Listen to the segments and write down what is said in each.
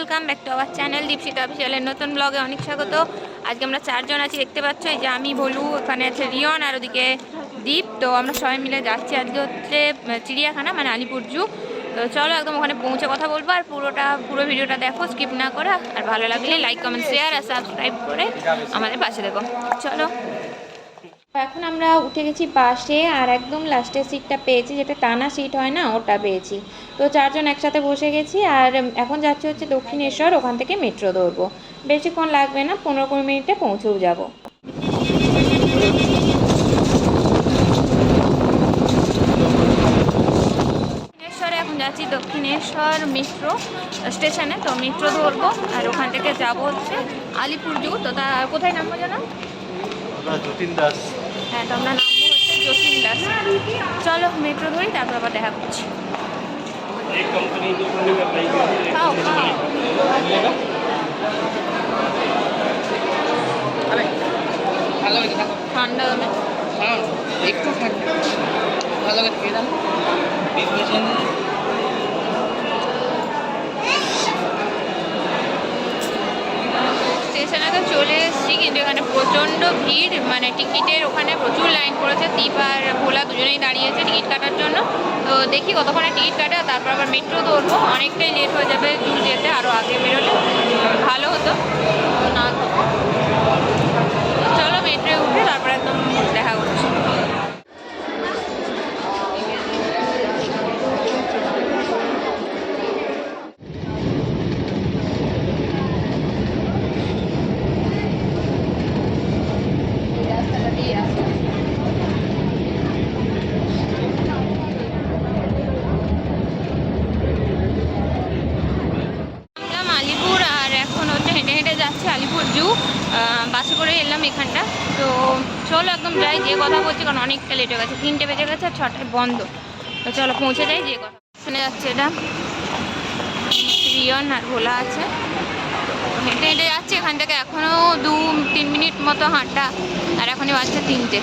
Welcome back to our channel Dipshita অফিসিয়ালের নতুন ব্লগে অনেক স্বাগত। আজকে আমরা চারজন আছি, দেখতে পাচ্ছ। এই যে আমি, ভলু, এখানে আছে রিয়ন, আর ওদিকে দীপ। তো আমরা সবাই মিলে যাচ্ছি আজকে হচ্ছে চিড়িয়াখানা, মানে আলিপুর জু। তো চলো একদম ওখানে পৌঁছে কথা বলবো, আর পুরো ভিডিওটা দেখো স্কিপ না করে। আর ভালো লাগলে লাইক, কমেন্ট, শেয়ার আর সাবস্ক্রাইব করে আমাদের পাশে দেখো। চলো, এখন আমরা উঠে গেছি বাসে, আর একদম লাস্টের সিটটা পেয়েছি, যেটা টানা সিট হয় না, ওটা পেয়েছি। তো চারজন একসাথে বসে গেছি, আর এখন যাচ্ছি হচ্ছে দক্ষিণেশ্বর। ওখান থেকে মেট্রো ধরবো, বেশিক্ষণ লাগবে না, 15-20 মিনিটে পৌঁছেও যাব। দক্ষিণেশ্বরে এখন যাচ্ছি দক্ষিণেশ্বর মেট্রো স্টেশনে। তো মেট্রো ধরবো, আর ওখান থেকে যাব হচ্ছে আলিপুর জু। তো তা কোথায় নামবো জানো? যতীন দাস। হ্যাঁ, তো আমরা নামবো হচ্ছে যতীন দাস। চলো মেট্রো ধরি, তারপর আবার দেখা করছি। খাও খাও, ঠান্ডা দামে একটু থাকবে ভালো লাগে খেয়ে দাম। স্টেশনে তো চলে এসেছি, কিন্তু এখানে প্রচণ্ড ভিড়, মানে টিকিটের ওখানে প্রচুর লাইন পড়েছে। দীপ আর ভোলা দুজনেই দাঁড়িয়েছে টিকিট কাটার জন্য। তো দেখি কতক্ষণে টিকিট কাটে, তারপর আবার মেট্রো ধরবো। অনেকটাই লেট হয়ে যাবে জু যেতে, আরও আগে বেরোলে ভালো হতো, না তো। চলো মেট্রোয় উঠে তারপর একদম দেখা করছি। আলিপুর, আর এখন হচ্ছে হেঁটে হেঁটে যাচ্ছে আলিপুর জু। বাসে করে এলাম এখানটা। তো চলো একদম যাই, যে কথা বলছি, কারণ অনেকটা লেট হয়ে গেছে, 3টে বেজে গেছে আর 6টায় বন্ধ। তো চলো পৌঁছে যাই, যে কথা শুনে যাচ্ছে। এটা রিয়ন আর ভোলা আছে, হেঁটে হেঁটে যাচ্ছে এখান থেকে। এখনও 2-3 মিনিট মতো হাঁটা, আর এখনই বাজছে 3টে।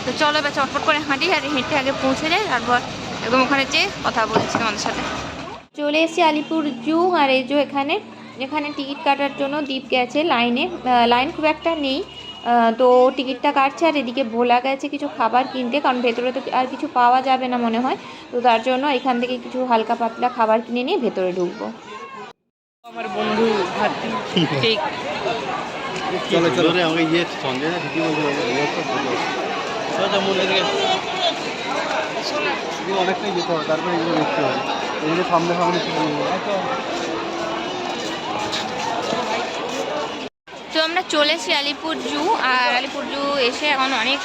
তো চলো এবার চটপট করে হাঁটি, আর হেঁটে আগে পৌঁছে যাই, তারপর একদম ওখানে যেয়ে কথা বলছি তোমাদের সাথে। চলে এসেছি আলিপুর জু, আর এই যে এখানে টিকিট কাটার জন্য দীপ গেছে লাইনে। লাইন খুব একটা নেই, তো টিকিটটা কাটছে। আর এদিকে ভোলা গেছে কিছু খাবার কিনতে, কারণ ভেতরে তো আর কিছু পাওয়া যাবে না মনে হয়। তো তার জন্য এখান থেকে কিছু হালকা পাতলা খাবার কিনে নিয়ে ভেতরে ঢুকবো। আমার বন্ধু ভাতি ঠিক চলো চলো রে, আমাকে ইয়ে সঞ্জয় না ঠিকই বলছে মনে থেকে অনেকটাই যেতে হবে, তারপরে এগুলো দেখতে হবে। এগুলো সামনে সামনে তো আমরা চলে এসেছি আলিপুর জু, আর আলিপুর জু এসে এখন অনেক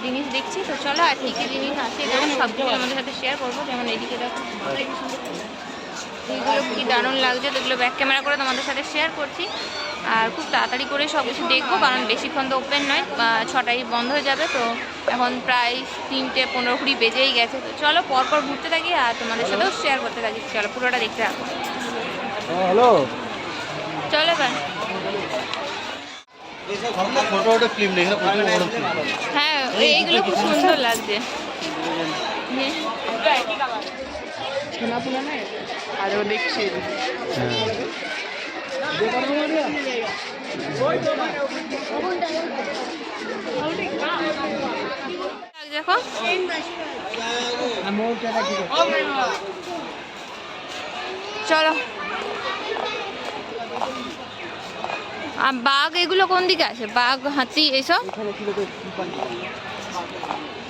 জিনিস দেখছি। তো চলো, আর কী কী জিনিস আছে এখানে সব কিছু আমাদের সাথে শেয়ার করবো। যেমন এইদিকে দেখো, এইগুলো কী দারুণ লাগছে, তো এগুলো ব্যাক ক্যামেরা করে তোমাদের সাথে শেয়ার করছি। আর খুব তাড়াতাড়ি করে সব কিছু দেখবো, কারণ বেশিক্ষণ তো ওপেন নয়, 6টায় বন্ধ হয়ে যাবে। তো এখন প্রায় 3:15-20 বেজেই গেছে। তো চলো পরপর ঘুরতে থাকি, আর তোমাদের সাথেও শেয়ার করতে থাকি। চলো পুরোটা দেখতে থাকো। হ্যালো, চলো এবার। ছোট ছোট ফিল্ম দেখে প্রচুর বড় ফিল্ম। হ্যাঁ, এইগুলো খুব সুন্দর লাগছে। শোনা ফোনা নাই আরও দেখছি। দেখো, চলো। আর বাঘ এগুলো কোন দিকে আছে? বাঘ, হাতি এইসব?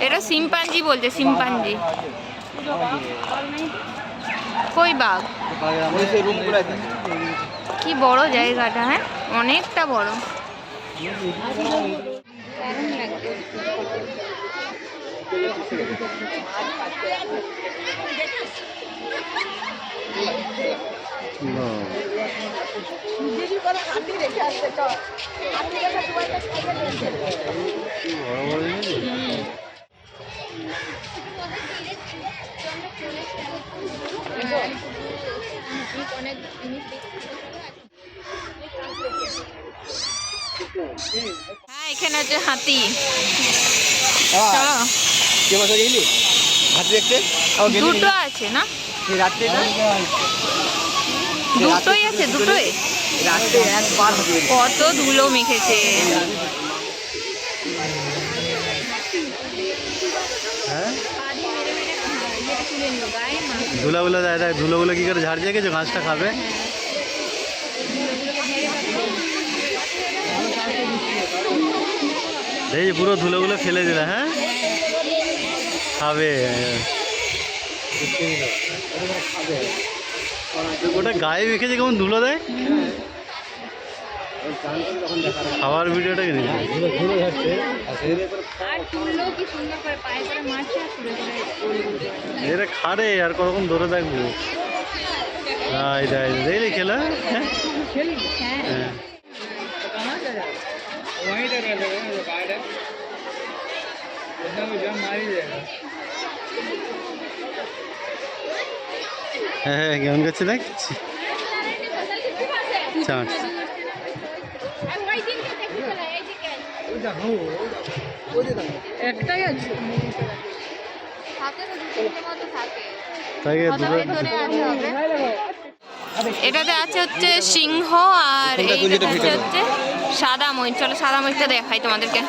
এটা শিম্পাঞ্জি বলছে, শিম্পাঞ্জি। কই বাঘ? কি বড় জায়গাটা, হ্যাঁ অনেকটা বড়। অনেক জিনিস হ্যাঁ, এখানে হচ্ছে হাতি। হাতি দেখতে দুটো আছে না? রাত্রে দুটোই আছে, দুটোই রাতে একবার হবে। কত ধুলো মেখেছে। হ্যাঁ ধুলাগুলো দেয় দেখ, ধুলোগুলো কি করে ঝাড় দিয়ে গেছে, ঘাসটা খাবে। এই পুরো ধুলোগুলো ফেলে দিলে। হ্যাঁ খাবে, ওটা গায়ে মেখেছে কেমন ধুলো দেয়। খাওয়ার ভিডিওটা কি এটা খারে আর কতক্ষণ ধরে থাকবো। দেখলি খেলা। হ্যাঁ হ্যাঁ কেমন করছে দেখ। চাট একটাই আছে। তাই এটাতে আছে হচ্ছে সিংহ আর এইটাতে আছে হচ্ছে সাদা ময়ূর। চলো সাদা ময়ূরটা দেখাই তোমাদেরকে।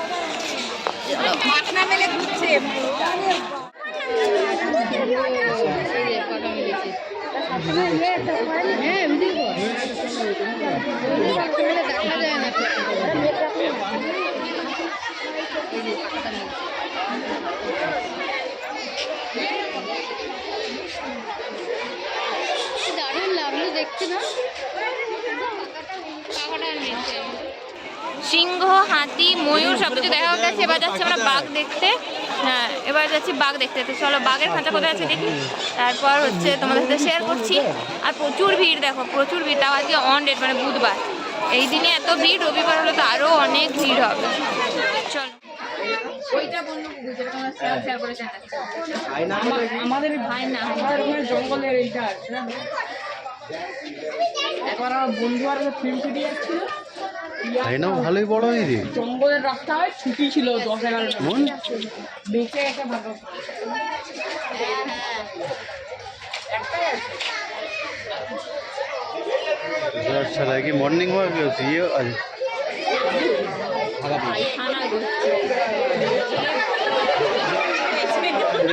সিংহ, হাতি, ময়ূর সবকিছু দেখা হয়ে গেছে। এবার যাচ্ছি আমরা বাঘ দেখতে। হ্যাঁ এবার যাচ্ছি বাঘ দেখতে। তো চলো বাঘের খাঁচা কোথায় আছে দেখি, তারপর হচ্ছে তোমাদের সাথে শেয়ার করছি। আর প্রচুর ভিড়, দেখো প্রচুর ভিড়, তাও আজকে অন ডেট মানে বুধবার। এই দিনে এত ভিড়, রবিবার হলে তো আরও অনেক ভিড় হবে। চলো আমাদের ভাই না, আমাদের ওখানে জঙ্গলের এইটা আছে। একবার আমার বন্ধু আর ফিল্ম ছুটি যাচ্ছিল, ভালোই বড় হয়েছে। জঙ্গলের রাস্তায় ছুটি ছিল 10-11টা, বেঁচে একটা ভালো अच्छा लगी मॉर्निंग वॉक ये आज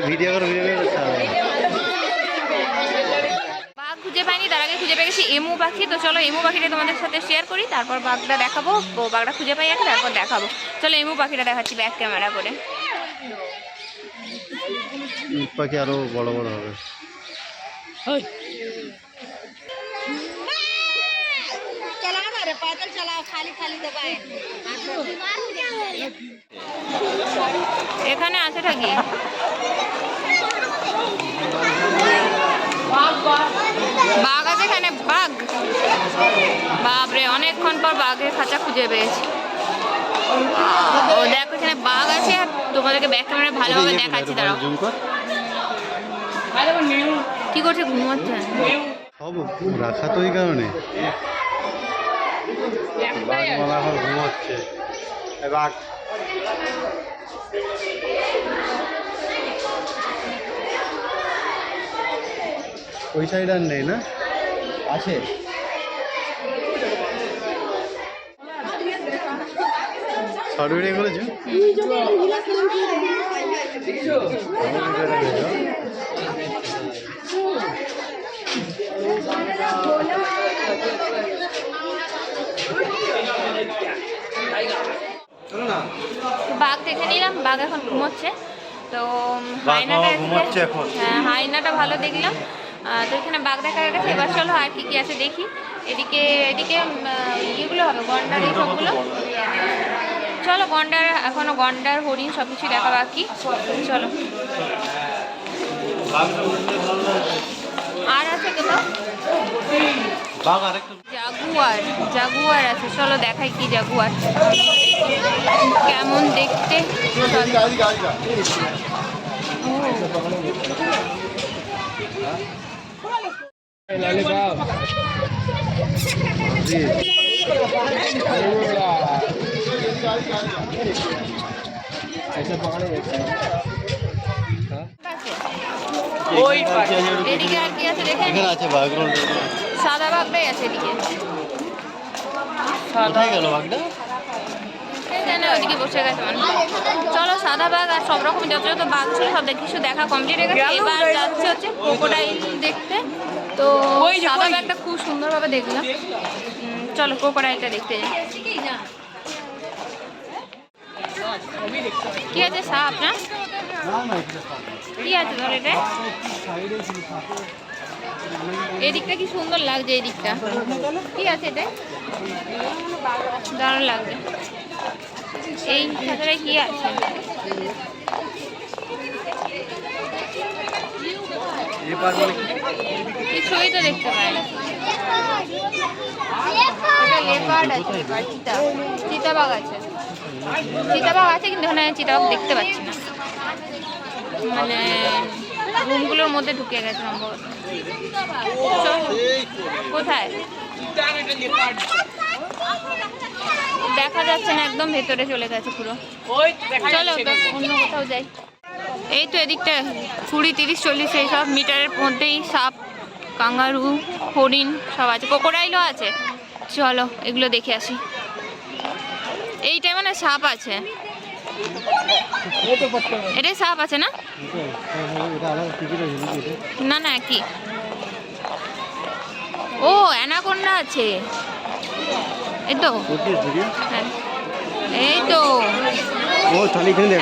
वीडियो करो अच्छा বাঘ খুঁজে পাইনি, তার আগে খুঁজে পেয়ে গেছি এমু পাখি। তো চলো এমু পাখিটা তোমাদের সাথে শেয়ার করি, তারপর বাঘটা দেখাবো। ও বাঘটা খুঁজে পাই আগে তারপর দেখাবো। চলো এমু পাখিটা দেখাচ্ছি ব্যাক ক্যামেরা করে। পাখি আরো বড় বড় হবে। এখানে আছে থাকি বাঘ আছে এখানে, বাঘ। বাপরে অনেকক্ষণ পর বাঘের খাঁচা খুঁজে পেয়েছি। ও দেখো এখানে বাঘ আছে, আর তোমাদেরকে ব্যাক ক্যামেরা ভালোভাবে দেখাচ্ছি। দাঁড়াও কি করছে, ঘুমোচ্ছে। রাখা তো এই কারণে এখন ঘুমোচ্ছে। বাঘ ওই সাইড আর নেই না, আছে শর্ট ভিডিও করেছো। বাঘ দেখে নিলাম, বাঘ এখন ঘুমোচ্ছে। তো ঘুমোচ্ছে এখন। হ্যাঁ হাইনাটা ভালো দেখলাম। তো এখানে বাঘ দেখা গেছে। এবার চলো আর কি কি আছে দেখি। এদিকে এদিকে ইয়েগুলো হবে গন্ডার, এই সবগুলো। চলো গন্ডার, এখনো গন্ডার, হরিণ সব কিছু দেখা বাকি। চলো আর আছে কোথাও জাগুয়ার, জাগুয়ার আছে। চলো দেখাই কি জাগুয়ার কেমন দেখতে। ওই এদিকে আর কি আছে দেখে। এখানে আছে বাঘ। সাদা বাঘটাই আছে এদিকে। কোথায় গেল বাঘটা? ওদিকে বসে গেছে মানুষ। চলো সাদা বাঘ আর সব রকম যত যত বাঘ ছিল সব কিছু দেখা কমপ্লিট হয়ে গেছে। এবার যাচ্ছে হচ্ছে ক্রোকোডাইল দেখতে। তো সাদা বাঘটা খুব সুন্দরভাবে দেখলাম। চলো ক্রোকোডাইলটা দেখতে যাই। কি আছে সাপ না? কি আছে ধর এটা? এই দিকটা কি সুন্দর লাগছে, এই দিকটা কি আছে এটা? দারুণ লাগছে। এই খাতাটায় কি আছে? কিছুই তো দেখতে পাই না। লেপার্ড আছে, চিতাবাঘ আছে। চিতাবাঘ আছে কিন্তু এখানে চিতাবাঘ দেখতে পাচ্ছি না, মানে রুমগুলোর মধ্যে ঢুকে গেছে সম্ভবত। কোথায় দেখা যাচ্ছে না, একদম ভেতরে চলে গেছে পুরো। চলো অন্য কোথাও যাই। এই তো এদিকটা 20-30-40 এই সব মিটারের মধ্যেই সাপ, কাঙ্গারু, হরিণ সব আছে, ক্রোকোডাইলও আছে। চলো এগুলো দেখে আসি। এইটাই মানে সাপ আছে, এটাই সাপ আছে না? না না কি, ও অ্যানাকোন্ডা আছে। এই তো হ্যাঁ, এই তো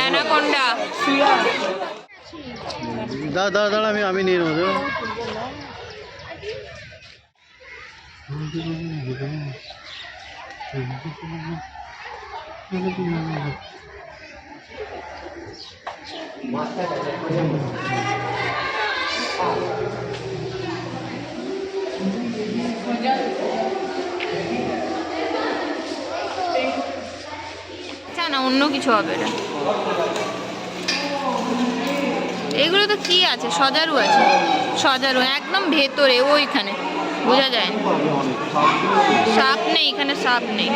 অ্যানাকোন্ডা। দাঁড়া আমি নিয়ে নেবো। না অন্য কিছু হবে এটা। এগুলো তো কি আছে, সজারু আছে, সজারু একদম ভেতরে ওইখানে বোঝা যায় না। সাপ নেই এখানে, সাপ নেই।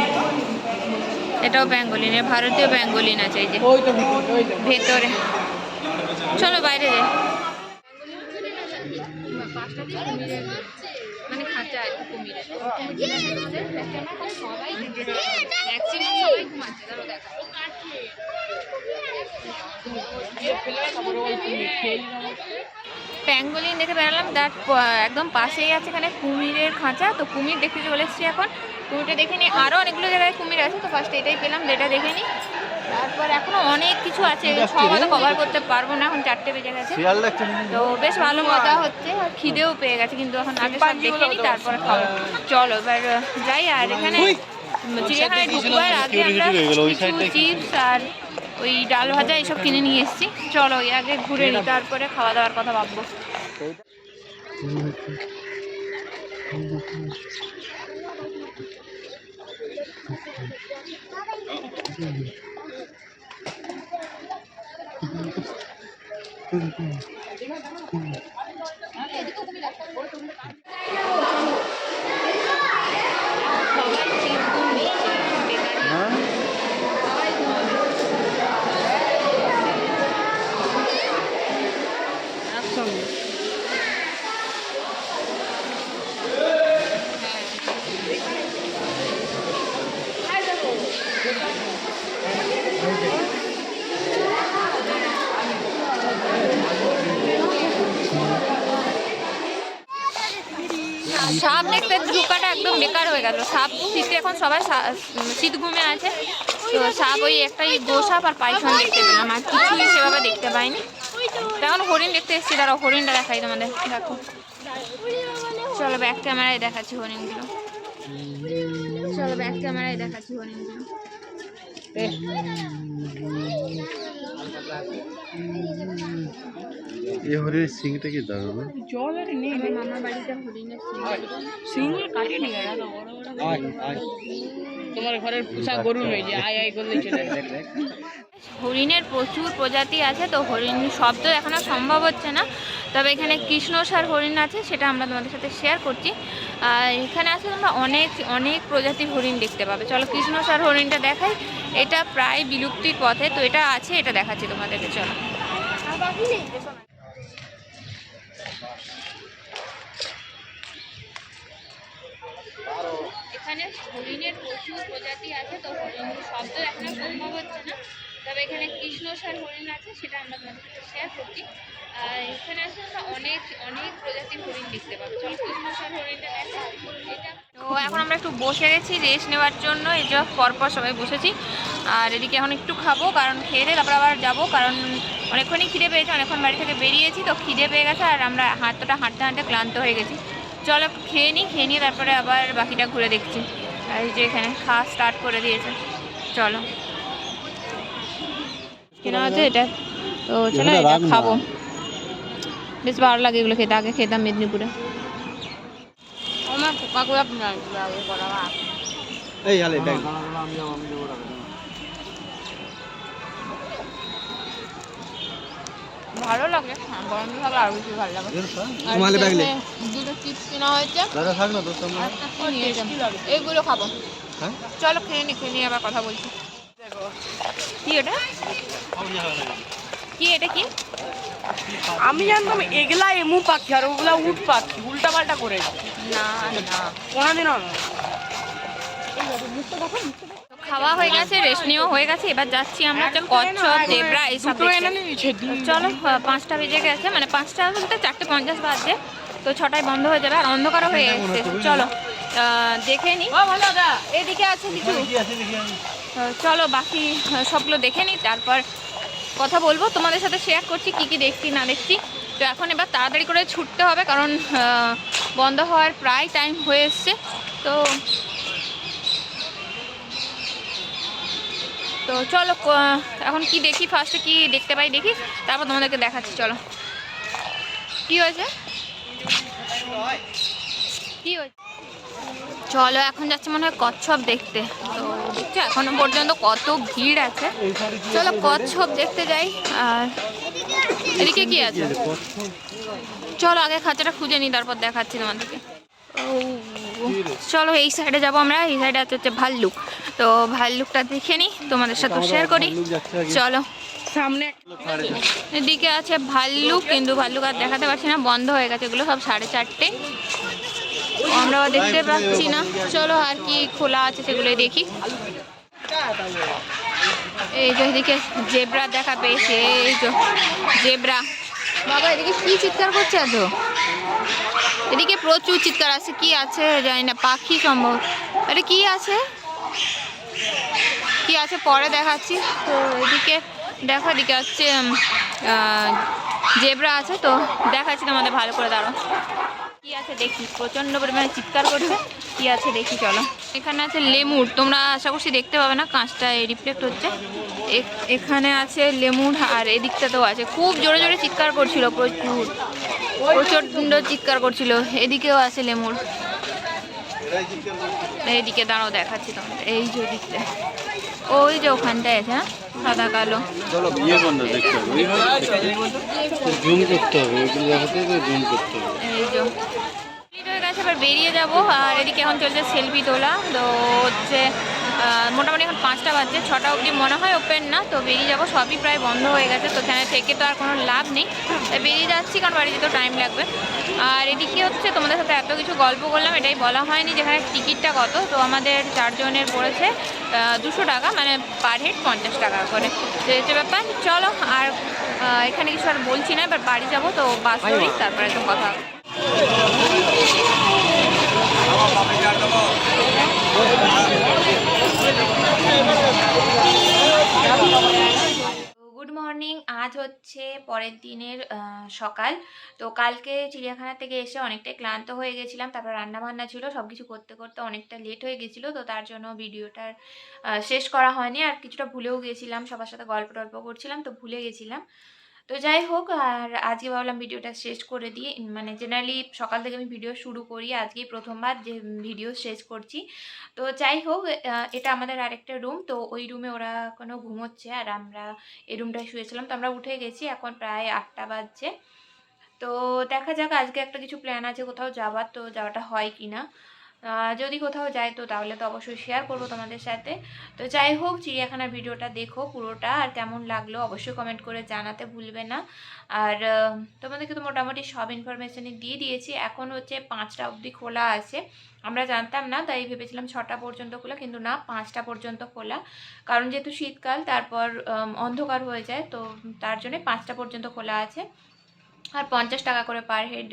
এটাও বেঙ্গলিন, ভারতীয় বেঙ্গলিন আছে এই যে ভেতরে। চলো বাইরে যাই। মানে খাঁচা আর কি কুমিরের, সবাই ঘুমাচ্ছে। ধরো দেখা প্যাঙ্গোলিন দেখে বেড়ালাম, তার একদম পাশেই আছে এখানে কুমিরের খাঁচা। তো কুমির দেখতে চলে এসেছি এখন। কুমিরটা দেখে নিই, আরও অনেকগুলো জায়গায় কুমির আছে, তো ফার্স্টে এটাই পেলাম, যেটা দেখে নিই। তারপর এখনো অনেক কিছু আছে, সব হয়তো কভার করতে পারবো না, এখন 4টে বেজে গেছে। তো বেশ ভালো মজা হচ্ছে, আর খিদেও পেয়ে গেছে, কিন্তু এখন আগে সব দেখে নিই তারপরে খাবো। চলো এবার যাই। আর এখানে চিড়িয়াখানায় ঢুকবার আগে আমরা চিপস আর ওই ডাল ভাজা এইসব কিনে নিয়ে এসেছি। চলো ওই আগে ঘুরে নিই, তারপরে খাওয়া দাওয়ার কথা ভাববো। সাপ দেখতে ঢুকাটা একদম বেকার হয়ে গেল। সাপ শীতে এখন সবাই শীত ঘুমে আছে, তো সাপ ওই একটাই গোসাপ আর পাইথন দেখতে পেলাম, আর কিছুই সেভাবে দেখতে পাইনি। তখন হরিণ দেখতে এসেছি, দাঁড়াও হরিণটা দেখাই তোমাদের। দেখো চলো ব্যাক ক্যামেরায় দেখাচ্ছি হরিণগুলো। চলো ব্যাক ক্যামেরায় দেখাচ্ছি হরিণগুলো। এই হরিণের সিংটা কি দারুণ। মামা বাড়িতে হরিণের সিং কাটে নি গেল তোমার ঘরের পোষা গরু নয় যে আয় আয় করলে চলে। হরিণের প্রচুর প্রজাতি আছে, তো হরিণ শব্দ এখনো সম্ভব হচ্ছে না, তবে এখানে কৃষ্ণসার হরিণ আছে, সেটা আমরা তোমাদের সাথে শেয়ার করছি। আর এখানে আছে তোমরা অনেক অনেক প্রজাতির হরিণ দেখতে পাবে। চলো কৃষ্ণসার হরিণটা দেখাই, এটা প্রায় বিলুপ্তির পথে, তো এটা আছে, এটা দেখাচ্ছি তোমাদেরকে। চলো এখানে হরিণের প্রচুর প্রজাতি আছে, তো হরিণ শব্দ এখানে সম্ভব হচ্ছে না, তবে এখানে কৃষ্ণসার হরিণ আছে, সেটা আমরা তোমাদের সাথে শেয়ার করছি। আর এখানে আসলে আমরা অনেক অনেক প্রজাতির হরিণ দেখতে পাবো। চলো কৃষ্ণসার হরিণটা দেখা। এটা তো এখন আমরা একটু বসে গেছি রেস্ট নেওয়ার জন্য, এই যে পরপর সবাই বসেছি। আর এদিকে এখন একটু খাবো, কারণ খেয়ে দিয়ে তারপর আবার যাবো, কারণ অনেকক্ষণই খিদে পেয়েছে, অনেকক্ষণ বাড়ি থেকে বেরিয়েছি তো খিদে পেয়ে গেছে, আর আমরা হাঁটতে হাঁটতে ক্লান্ত হয়ে গেছি। চলো একটু খেয়ে নিই তারপরে আবার বাকিটা ঘুরে দেখছি। আর এই যে এখানে খাওয়া স্টার্ট করে দিয়েছে, চলো কেনা আছে এটা, তো চলো এটা খাবো, বেশ ভালো লাগে এগুলো খেতে। আগে খেতাম মেদিনীপুরে। আমার পোকা করে এই আলে ব্যাগ ভালো লাগে, গরম থাকলে আরো বেশি ভালো লাগে। তোমালে ব্যাগ লে দুটো চিপস কেনা হয়েছে, দাদা থাক না দোস্ত আমরা এইগুলো খাবো। হ্যাঁ চলো খেয়ে নিয়ে আবার কথা বলছি। কি এটা, কি এটা কি? আমি জানতাম এগুলা এমু পাখি আর ওগুলা উট পাখি, উল্টা পাল্টা করে না না, কোনোদিনও না। খাওয়া হয়ে গেছে, রেস্ট নেওয়া হয়ে গেছে, এবার যাচ্ছি আমরা একটা কচ্ছপ, জেব্রা এইসব দেখতে। চলো 5টা বেজে গেছে, মানে 5টা বলতে 4:50 বাজছে, তো 6টায় বন্ধ হয়ে যাবে, আর অন্ধকারও হয়ে এসেছে। চলো দেখে নিই, এদিকে আছে কিছু, চলো বাকি সবগুলো দেখে নিই, তারপর কথা বলবো, তোমাদের সাথে শেয়ার করছি কি কি দেখছি না দেখছি। তো এখন এবার তাড়াতাড়ি করে ছুটতে হবে, কারণ বন্ধ হওয়ার প্রায় টাইম হয়ে এসছে। তো চলো এখন কি দেখি, ফার্স্টে কি দেখতে পাই দেখি, তারপর তোমাদেরকে দেখাচ্ছি। চলো কি হয়েছে, কি হয়েছে, চলো এখন যাচ্ছে মনে হয় কচ্ছপ দেখতে। তো দেখছো এখনো পর্যন্ত কত ভিড় আছে, চলো কচ্ছপ দেখতে যাই। আর এদিকে কি আছে, চলো আগে খাঁচাটা খুঁজে নিই, তারপর দেখাচ্ছি তোমাদেরকে। চলো এই সাইডে যাবো আমরা, এই সাইডে হচ্ছে ভাল্লুক, তো ভাল্লুকটা দেখে নিই, তোমাদের সাথে শেয়ার করি। চলো সামনে এদিকে আছে ভাল্লুক, কিন্তু ভাল্লুক আর দেখাতে পারছি না, বন্ধ হয়ে গেছে, এগুলো সব 4:30, আমরা দেখতে পাচ্ছি না। চলো আর কি খোলা আছে সেগুলোই দেখি। এই যে এদিকে জেব্রা দেখা পেয়েছে, এই যে জেব্রা। বাবা এদিকে কি চিৎকার করছে এত, এদিকে প্রচুর চিৎকার আছে, কি আছে জানি না, পাখি সম্ভব। আরে কি আছে, কি আছে পরে দেখাচ্ছি। তো এদিকে দেখো, এদিকে হচ্ছে জেব্রা আছে, তো দেখাচ্ছি তোমাদের ভালো করে, দাঁড়ো কি আছে দেখি, প্রচন্ড পরিমাণে চিৎকার করছে, কি আছে দেখি। চলো এখানে আছে লেমুর, তোমরা আশা করছি দেখতে পাবে না, কাঁচটা রিফ্লেক্ট হচ্ছে। এখানে আছে লেমুর, আর এদিকটাতেও আছে, খুব জোরে জোরে চিৎকার করছিল, প্রচন্ড চিৎকার করছিল। এদিকেও আছে লেমুর, এইদিকে দাঁড়াও দেখাচ্ছি তোমাদের, এই যে দিকটা, ওই যে ওখানটায় আছে, হ্যাঁ সাদা কালো। চলো বিয়ে বন্ধ দেখতে হবে, জুম করতে হবে, এগুলো দেখাতে হবে, জুম করতে হবে। এই যে কমপ্লিট হয়ে গেছে, এবার বেরিয়ে যাব। আর এদিকে এখন চলছে সেলফি তোলা, তো হচ্ছে মোটামুটি এখন 5টা বাজছে, 6টা অবধি মনে হয় ওপেন না, তো বেরিয়ে যাব, সবই প্রায় বন্ধ হয়ে গেছে, তো এখানে থেকে তো আর কোনো লাভ নেই, তাই বেরিয়ে যাচ্ছি, কারণ বাড়ি যেতেও টাইম লাগবে। আর এদিকে হচ্ছে তোমাদের সাথে এত কিছু গল্প করলাম, এটাই বলা হয়নি যেখানে টিকিটটা কত। তো আমাদের 4 জনের পড়েছে 200 টাকা, মানে পার হেড 50 টাকা করে, তো এই যে ব্যাপার। চলো আর এখানে কিছু আর বলছি না, এবার বাড়ি যাবো, তো বাস ধরি, তারপরে একদম কথা হবে। গুড মর্নিং, আজ হচ্ছে পরের দিনের সকাল। তো কালকে চিড়িয়াখানা থেকে এসে অনেকটাই ক্লান্ত হয়ে গেছিলাম, তারপর রান্নাবান্না ছিল, সব কিছু করতে করতে অনেকটা লেট হয়ে গেছিলো, তো তার জন্য ভিডিওটার শেষ করা হয়নি, আর কিছুটা ভুলেও গেছিলাম, সবার সাথে গল্প টল্প করছিলাম, তো ভুলে গেছিলাম। তো যাই হোক, আর আজকে ভাবলাম ভিডিওটা শেষ করে দিই, মানে জেনারেলি সকাল থেকে আমি ভিডিও শুরু করি, আজকেই প্রথমবার যে ভিডিও শেষ করছি। তো যাই হোক, এটা আমাদের আরেকটা রুম, তো ওই রুমে ওরা এখনও ঘুমোচ্ছে, আর আমরা এই রুমটায় শুয়েছিলাম, তো আমরা উঠে গেছি, এখন প্রায় 8টা বাজছে। তো দেখা যাক, আজকে একটা কিছু প্ল্যান আছে কোথাও যাওয়ার, তো যাওয়াটা হয় কি না। যদি কোথাও যাই তো তাহলে তো অবশ্যই শেয়ার করব তোমাদের সাথে। তো যাই হোক, চিড়িয়াখানার ভিডিওটা দেখো পুরোটা, আর কেমন লাগলো অবশ্যই কমেন্ট করে জানাতে ভুলবে না। আর তোমাদেরকে তো মোটামুটি সব ইনফরমেশনই দিয়ে দিয়েছি। এখন হচ্ছে 5টা অবধি খোলা আছে, আমরা জানতাম না, তাই ভেবেছিলাম 6টা পর্যন্ত খোলা, কিন্তু না, 5টা পর্যন্ত খোলা। কারণ যেহেতু শীতকাল, তারপর অন্ধকার হয়ে যায়, তো তার জন্য 5টা পর্যন্ত খোলা আছে। আর 50 টাকা করে পার হেড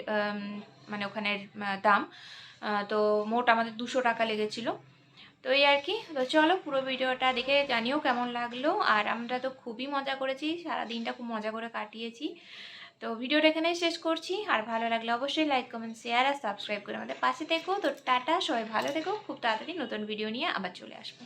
মানে ওখানের দাম। তো মোট আমাদের 200 টাকা লেগেছিল। তো এই আর কি। তো চলো পুরো ভিডিওটা দেখে জানিও কেমন লাগলো। আর আমরা তো খুবই মজা করেছি, সারা দিনটা খুব মজা করে কাটিয়েছি। তো ভিডিওটা এখানেই শেষ করছি। আর ভালো লাগলে অবশ্যই লাইক, কমেন্ট, শেয়ার আর সাবস্ক্রাইব করে আমাদের পাশে থেকো। তো টাটা, সবাই ভালো থেকো, খুব তাড়াতাড়ি নতুন ভিডিও নিয়ে আবার চলে আসবো।